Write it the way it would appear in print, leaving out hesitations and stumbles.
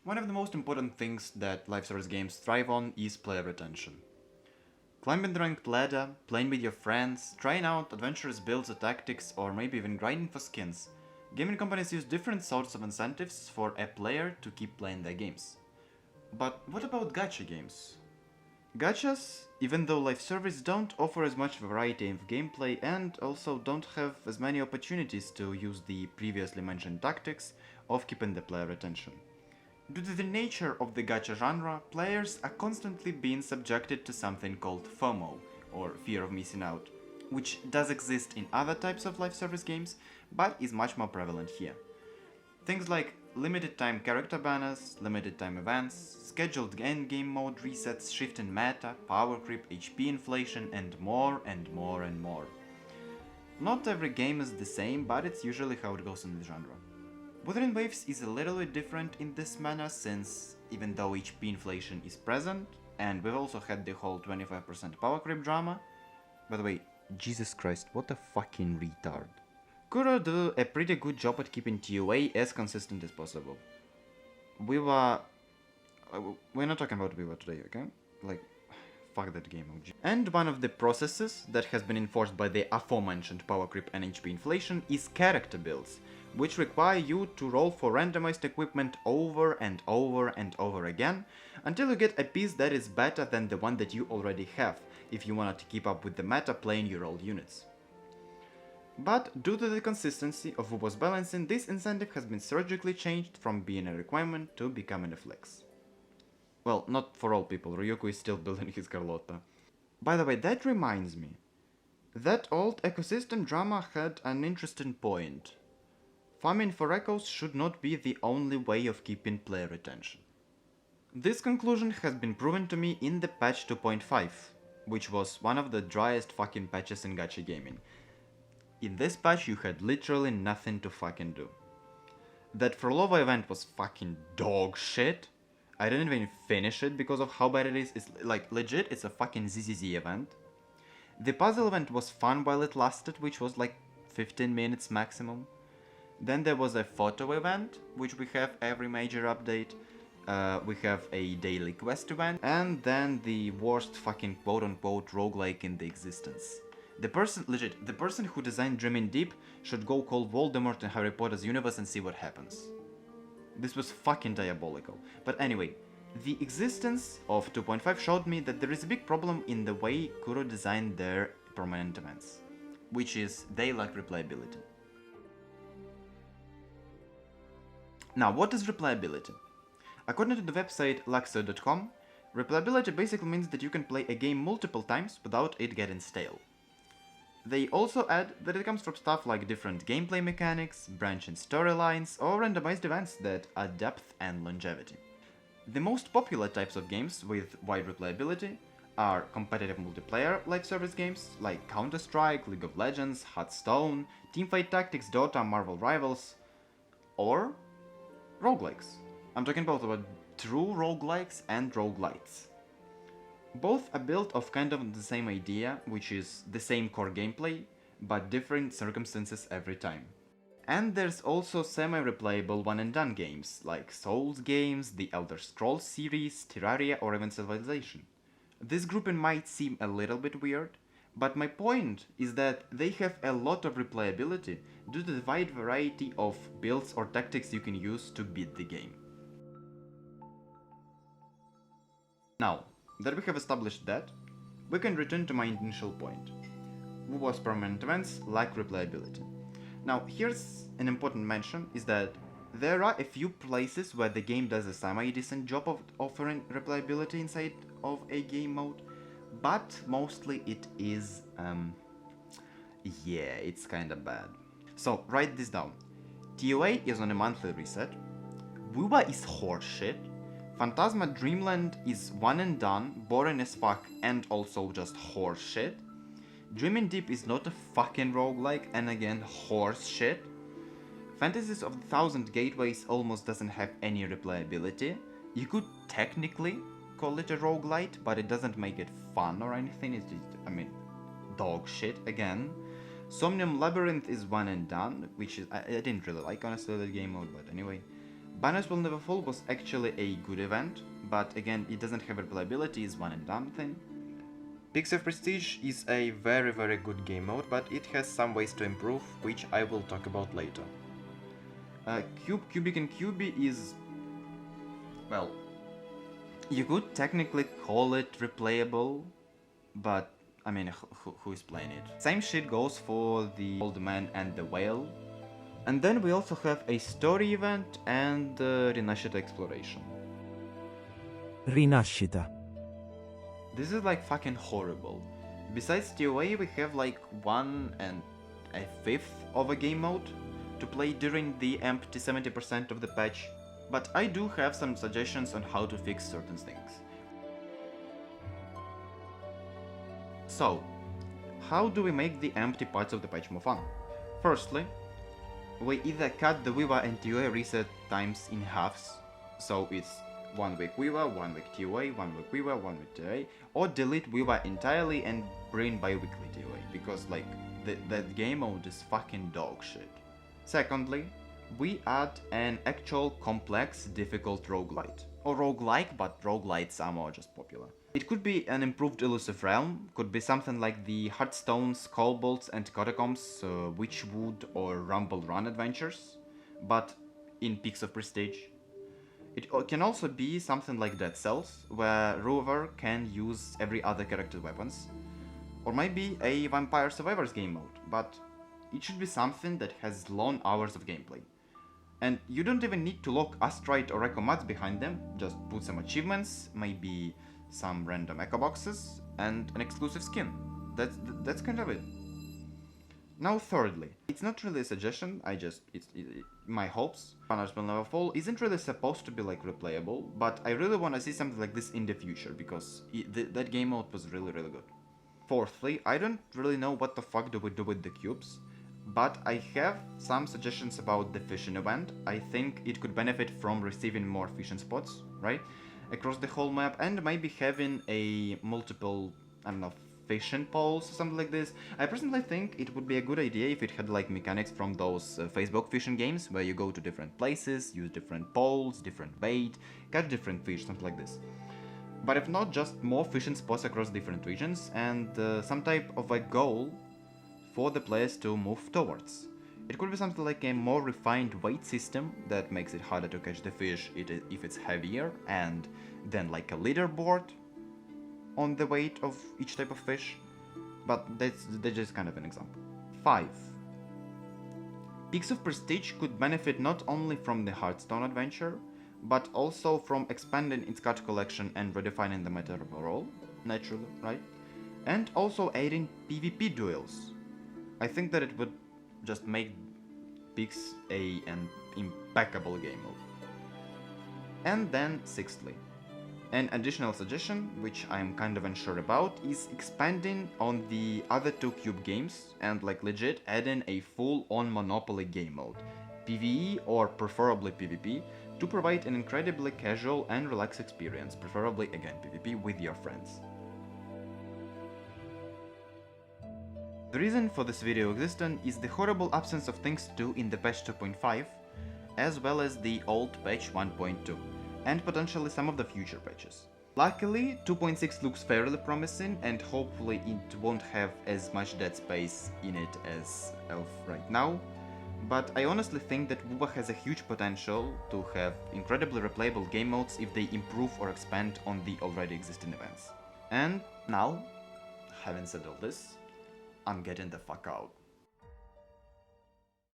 One of the most important things that live service games thrive on is player retention. Climbing the ranked ladder, playing with your friends, trying out adventurous builds or tactics, or maybe even grinding for skins. Gaming companies use different sorts of incentives for a player to keep playing their games. But what about gacha games? Gachas, even though live service don't offer as much variety of gameplay and also don't have as many opportunities to use the previously mentioned tactics of keeping the player attention. Due to the nature of the gacha genre, players are constantly being subjected to something called FOMO, or fear of missing out, which does exist in other types of live service games, but is much more prevalent here. Things like limited time character banners, limited time events, scheduled endgame mode resets, shift in meta, power creep, HP inflation, and more and more and more. Not every game is the same, but it's usually how it goes in the genre. Wuthering Waves is a little bit different in this manner since, even though HP inflation is present, and we've also had the whole 25% power creep drama. By the way, Jesus Christ, what a fucking retard. Kuro do a pretty good job at keeping TOA as consistent as possible. We're not talking about WuWa today, okay? Like, fuck that game, OG. And one of the processes that has been enforced by the aforementioned power creep and HP inflation is character builds, which require you to roll for randomized equipment over and over and over again, until you get a piece that is better than the one that you already have, if you wanted to keep up with the meta playing your old units. But due to the consistency of WuWa's balancing, this incentive has been surgically changed from being a requirement to becoming a flex. Well, not for all people, Ryuko is still building his Carlotta. By the way, that reminds me. That old ecosystem drama had an interesting point. Farming for echoes should not be the only way of keeping player attention. This conclusion has been proven to me in the patch 2.5, which was one of the driest fucking patches in gacha gaming. In this patch you had literally nothing to fucking do. That Frolova event was fucking dog shit. I didn't even finish it because of how bad it is. It's like legit, it's a fucking ZZZ event. The puzzle event was fun while it lasted, which was like 15 minutes maximum. Then there was a photo event, which we have every major update. We have a daily quest event, and then the worst fucking quote-unquote roguelike in the existence. The person who designed Dreaming Deep should go call Voldemort in Harry Potter's universe and see what happens. This was fucking diabolical. But anyway, the existence of 2.5 showed me that there is a big problem in the way Kuro designed their permanent events, which is they lack replayability. Now, what is replayability? According to the website laxo.com, replayability basically means that you can play a game multiple times without it getting stale. They also add that it comes from stuff like different gameplay mechanics, branching storylines, or randomized events that add depth and longevity. The most popular types of games with wide replayability are competitive multiplayer live service games like Counter-Strike, League of Legends, Hearthstone, Teamfight Tactics, Dota, Marvel Rivals, or roguelikes. I'm talking both about true roguelikes and roguelites. Both are built of kind of the same idea, which is the same core gameplay, but different circumstances every time. And there's also semi-replayable one-and-done games, like Souls games, the Elder Scrolls series, Terraria, or even Civilization. This grouping might seem a little bit weird, but my point is that they have a lot of replayability due to the wide variety of builds or tactics you can use to beat the game. Now, that we have established that, we can return to my initial point. WuWa's permanent events lack replayability. Now, here's an important mention, is that there are a few places where the game does a semi-decent job of offering replayability inside of a game mode, but mostly it is, yeah, it's kinda bad. So, write this down. TOA is on a monthly reset, WuWa is horseshit, Phantasma Dreamland is one and done, boring as fuck, and also just horseshit. Dreaming Deep is not a fucking roguelike, and again, horseshit. Fantasies of the Thousand Gateways almost doesn't have any replayability. You could technically call it a roguelite, but it doesn't make it fun or anything, it's just, dog shit again. Somnium Labyrinth is one and done, which is, I didn't really like honestly the game mode, but anyway. Banners Will Never Fall was actually a good event, but again, it doesn't have replayability, it's one and done thing. Peaks of Prestige is a very good game mode, but it has some ways to improve, which I will talk about later. Cubic and QB is... well, you could technically call it replayable, but I mean, who is playing it? Same shit goes for the Old Man and the Whale. And then we also have a story event and Rinascita Exploration. Rinascita. This is like fucking horrible. Besides TOA, we have like 1 1/5 of a game mode to play during the empty 70% of the patch, but I do have some suggestions on how to fix certain things. So, how do we make the empty parts of the patch more fun? Firstly, we either cut the WuWa and TOA reset times in halves, so it's 1 week WuWa, 1 week TOA, 1 week WuWa, 1 week TOA, or delete WuWa entirely and bring bi-weekly TOA, because like, that game mode is fucking dog shit. Secondly, we add an actual complex, difficult roguelite. Or roguelike, but roguelites are more just popular. It could be an improved Elusive Realm, could be something like the Hearthstone's Cobbleds and Catacombs, Witchwood or Rumble Run adventures, but in Peaks of Prestige. It can also be something like Dead Cells, where Rover can use every other character's weapons. Or maybe a Vampire Survivors game mode, but it should be something that has long hours of gameplay. And you don't even need to lock Astrite or Echo Mats behind them, just put some achievements, maybe some random echo boxes, and an exclusive skin. That's kind of it. Now thirdly, it's not really a suggestion, it's my hopes. Banners Will Never Fall isn't really supposed to be like replayable, but I really want to see something like this in the future, because that game mode was really good. Fourthly, I don't really know what the fuck do we do with the cubes, but I have some suggestions about the fishing event. I think it could benefit from receiving more fishing spots, right? Across the whole map, and maybe having a multiple, I don't know, fishing poles or something like this. I personally think it would be a good idea if it had like mechanics from those Facebook fishing games, where you go to different places, use different poles, different bait, catch different fish, something like this. But if not, just more fishing spots across different regions, and some type of a goal for the players to move towards. It could be something like a more refined weight system that makes it harder to catch the fish if it's heavier, and then like a leaderboard on the weight of each type of fish, but that's just kind of an example. 5. Peaks of Prestige could benefit not only from the Hearthstone adventure, but also from expanding its card collection and redefining the meta overall, naturally, right? And also adding PvP duels. I think that it would just make Peaks an impeccable game mode. And then sixthly, an additional suggestion, which I'm kind of unsure about, is expanding on the other 2 cube games and like legit adding a full-on Monopoly game mode, PvE or preferably PvP, to provide an incredibly casual and relaxed experience, preferably again PvP with your friends. The reason for this video existence is the horrible absence of things to do in the patch 2.5, as well as the old patch 1.2, and potentially some of the future patches. Luckily, 2.6 looks fairly promising, and hopefully it won't have as much dead space in it as of right now, but I honestly think that WuWa has a huge potential to have incredibly replayable game modes if they improve or expand on the already existing events. And now, having said all this, I'm getting the fuck out.